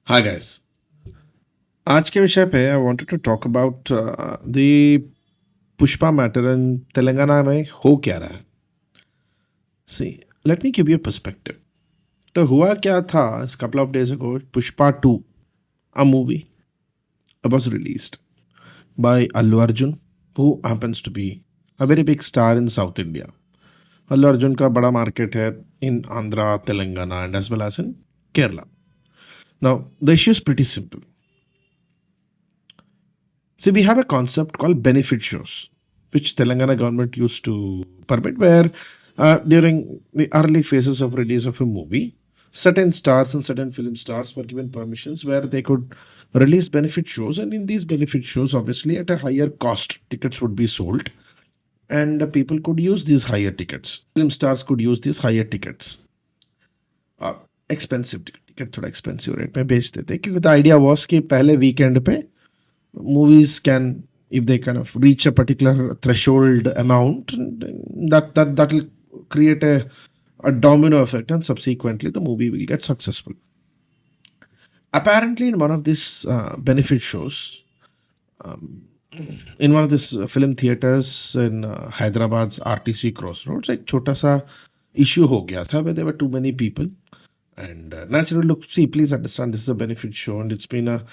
Hi guys. आज के विषय पे I wanted to talk about the Pushpa matter in Telangana में हो क्या रहा है. See, let me give you perspective. तो हुआ क्या था इस couple of days ago. Pushpa 2, a movie, was released by Allu Arjun, who happens to be a very big star in South India. Allu Arjun का बड़ा मार्केट है in Andhra, Telangana and as well as in Kerala. Now the issue is pretty simple. See, we have a concept called benefit shows, which Telangana government used to permit, where during the early phases of release of a movie, certain stars and certain film stars were given permissions where they could release benefit shows, and in these benefit shows, obviously at a higher cost, tickets would be sold, and people could use these higher tickets. Film stars could use these higher tickets. Expensive ticket थोड़ा expensive rate में बेच देते, क्योंकि the idea was कि पहले weekend पे movies can, if they kind of reach a particular threshold amount, that will create a domino effect, and subsequently the movie will get successful. Apparently in one of these benefit shows, in one of these film theaters in Hyderabad's RTC Crossroads, एक छोटा सा issue हो गया था where there were too many people. And naturally, look, see, please understand, this is a benefit show and it's been a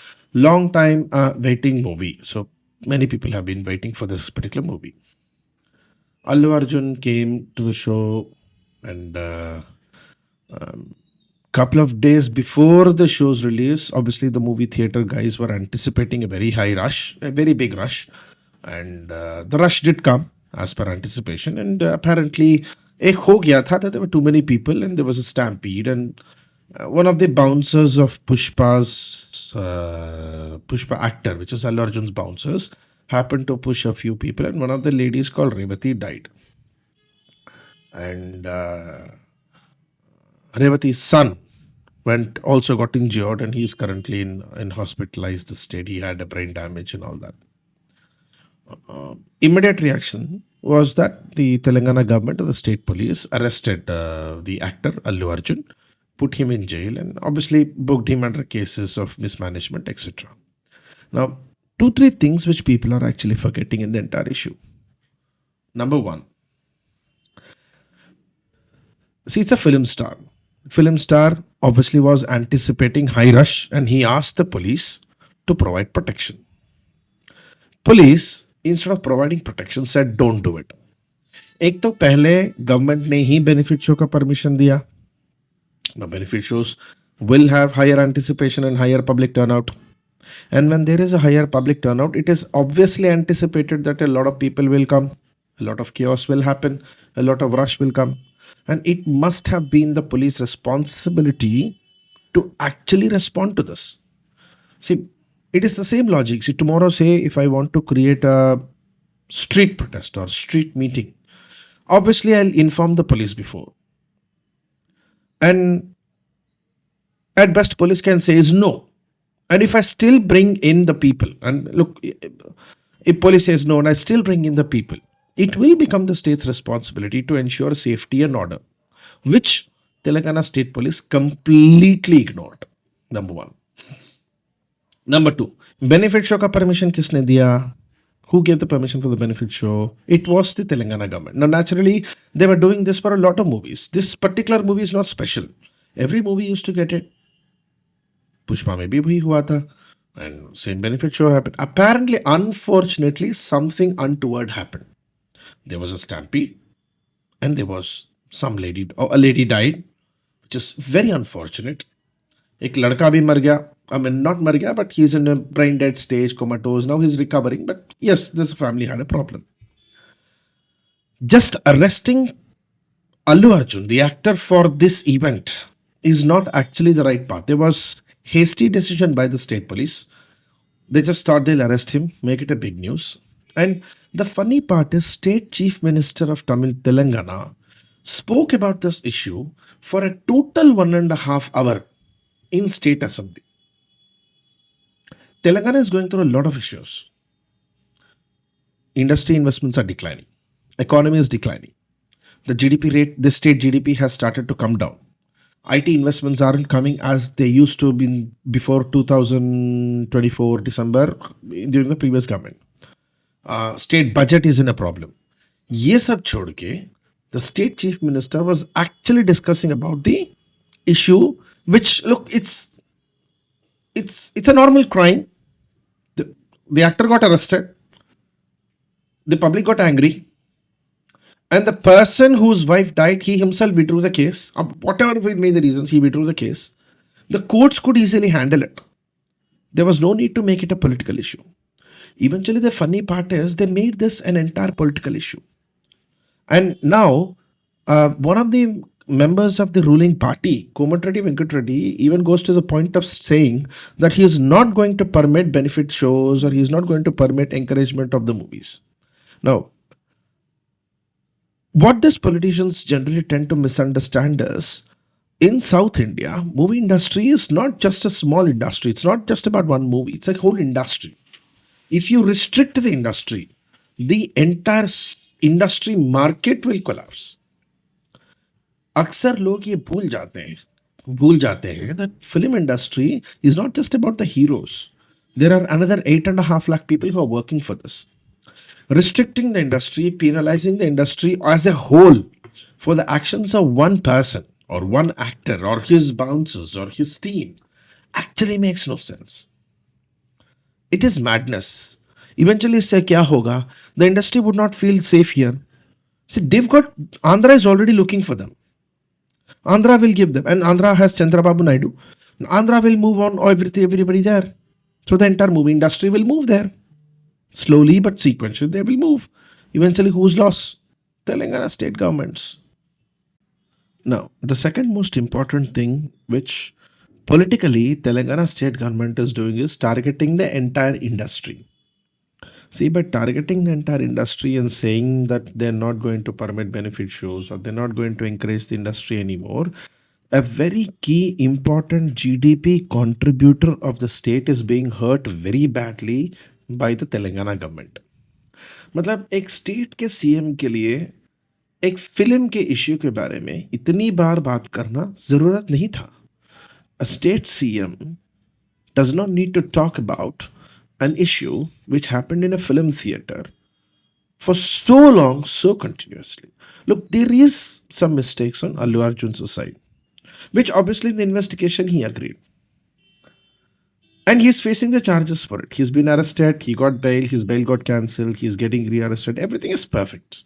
long time waiting movie. So many people have been waiting for this particular movie. Allu Arjun came to the show, and couple of days before the show's release, obviously the movie theater guys were anticipating a very high rush, a very big rush. And the rush did come as per anticipation. And apparently, ek ho gaya tha that there were too many people and there was a stampede. And one of the bouncers of Pushpa actor, which was Allu Arjun's bouncers, happened to push a few people, and one of the ladies called Revati died. And Revati's son also got injured, and he's currently in hospitalized state. He had a brain damage and all that. Immediate reaction was that the Telangana government or the state police arrested the actor Allu Arjun, put him in jail, and obviously booked him under cases of mismanagement, etc. Now, 2-3 things which people are actually forgetting in the entire issue. Number one, see, it's a film star. Film star obviously was anticipating high rush, and he asked the police to provide protection. Police, instead of providing protection, said don't do it. एक तो पहले government ने ही benefit show का permission दिया. Now, benefit shows will have higher anticipation and higher public turnout. And when there is a higher public turnout, it is obviously anticipated that a lot of people will come, a lot of chaos will happen, a lot of rush will come. And it must have been the police responsibility to actually respond to this. See, it is the same logic. See, tomorrow, say, if I want to create a street protest or street meeting, obviously I'll inform the police before. And at best, police can say is no. And if I still bring in the people, and look, if police says no and I still bring in the people, it will become the state's responsibility to ensure safety and order, which Telangana State Police completely ignored. Number one. Number two, benefit show ka permission kisne diya? Who gave the permission for the benefit show? It was the Telangana government. Now, naturally, they were doing this for a lot of movies. This particular movie is not special. Every movie used to get it. Pushpa mein bhi wahi hua tha. And same benefit show happened. Apparently, unfortunately, something untoward happened. There was a stampede, and there was a lady died, which is very unfortunate. एक लड़का भी मर गया. I mean, not मर गया, but he's in a brain dead stage, comatose. Now he's recovering. But yes, this family had a problem. Just arresting Allu Arjun, the actor, for this event is not actually the right path. There was hasty decision by the state police. They just thought they'll arrest him, make it a big news. And the funny part is, State Chief Minister of Telangana spoke about this issue for a total 1.5 hour in State Assembly. Telangana is going through a lot of issues. Industry investments are declining. Economy is declining. The GDP rate, the state GDP has started to come down. IT investments aren't coming as they used to be before 2024 December during the previous government. State budget is in a problem. ये सब छोड़ के the state chief minister was actually discussing about the issue, which look, it's a normal crime. The actor got arrested, the public got angry, and the person whose wife died, he himself withdrew the case. Whatever may the reasons, he withdrew the case. The courts could easily handle it. There was no need to make it a political issue. Eventually, the funny part is they made this an entire political issue. And now, one of the members of the ruling party, Komatreddy Venkatreddy, even goes to the point of saying that he is not going to permit benefit shows, or he is not going to permit encouragement of the movies. Now, what these politicians generally tend to misunderstand is, in South India, movie industry is not just a small industry. It's not just about one movie. It's a whole industry. If you restrict the industry, the entire industry market will collapse. अक्सर लोग ये भूल जाते हैं that film industry is not just about the heroes. There are another 8.5 lakh people who are working for this. Restricting the industry, penalizing the industry as a whole for the actions of one person or one actor or his bouncers or his team actually makes no sense. It is madness. Eventually, say kya hoga? The industry would not feel safe here. See, they've got Andhra is already looking for them. Andhra will give them, and Andhra has Chandrababu Naidu. Andhra will move on everybody there. So the entire movie industry will move there. Slowly but sequentially, they will move. Eventually, who's lost? Telangana state governments. Now, the second most important thing which politically Telangana state government is doing is targeting the entire industry. See, by targeting the entire industry and saying that they're not going to permit benefit shows or they're not going to encourage the industry anymore, a very key important GDP contributor of the state is being hurt very badly by the Telangana government. मतलब एक state के CM के लिए एक film के issue के बारे में इतनी बार बात करना जरूरत नहीं था. A state CM does not need to talk about an issue which happened in a film theater for so long, so continuously. Look, there is some mistakes on Allu Arjun's side, which obviously in the investigation he agreed. And he's facing the charges for it. He's been arrested, he got bail, his bail got cancelled, he's getting rearrested. Everything is perfect.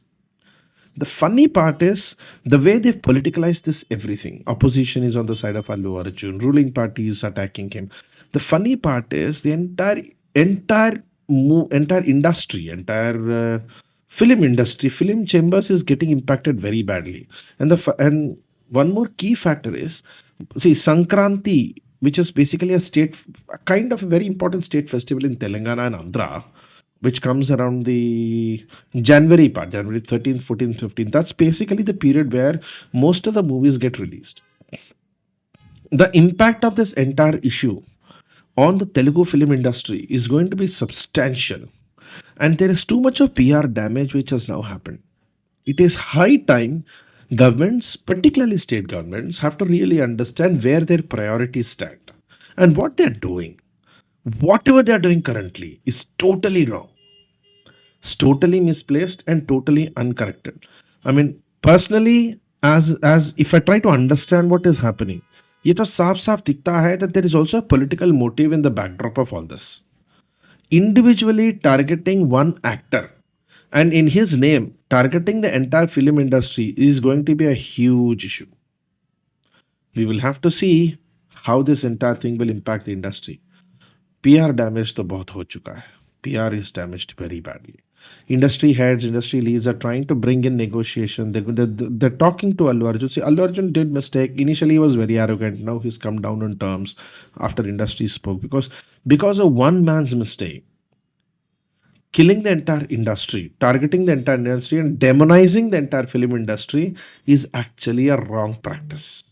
The funny part is the way they've politicalized this everything. Opposition is on the side of Allu Arjun, ruling party is attacking him. The funny part is the entire industry, film industry, film chambers is getting impacted very badly. And one more key factor is, see, Sankranti, which is basically a kind of a very important state festival in Telangana and Andhra, which comes around the January 13th, 14th, 15th. That's basically the period where most of the movies get released. The impact of this entire issue on the Telugu film industry is going to be substantial. And there is too much of PR damage which has now happened. It is high time governments, particularly state governments, have to really understand where their priorities stand and what they're doing. Whatever they're doing currently is totally wrong. It's totally misplaced and totally uncorrected. I mean, personally, as if I try to understand what is happening, ये तो साफ साफ दिखता है that there is also a political motive in the backdrop of all this. Individually targeting one actor and in his name targeting the entire film industry is going to be a huge issue. We will have to see how this entire thing will impact the industry. PR damage तो बहुत हो चुका है. PR is damaged very badly. Industry heads, industry leads are trying to bring in negotiation. They're talking to Allu Arjun. See, Allu Arjun did mistake. Initially, he was very arrogant. Now he's come down in terms after industry spoke. Because of one man's mistake, killing the entire industry, targeting the entire industry and demonizing the entire film industry is actually a wrong practice.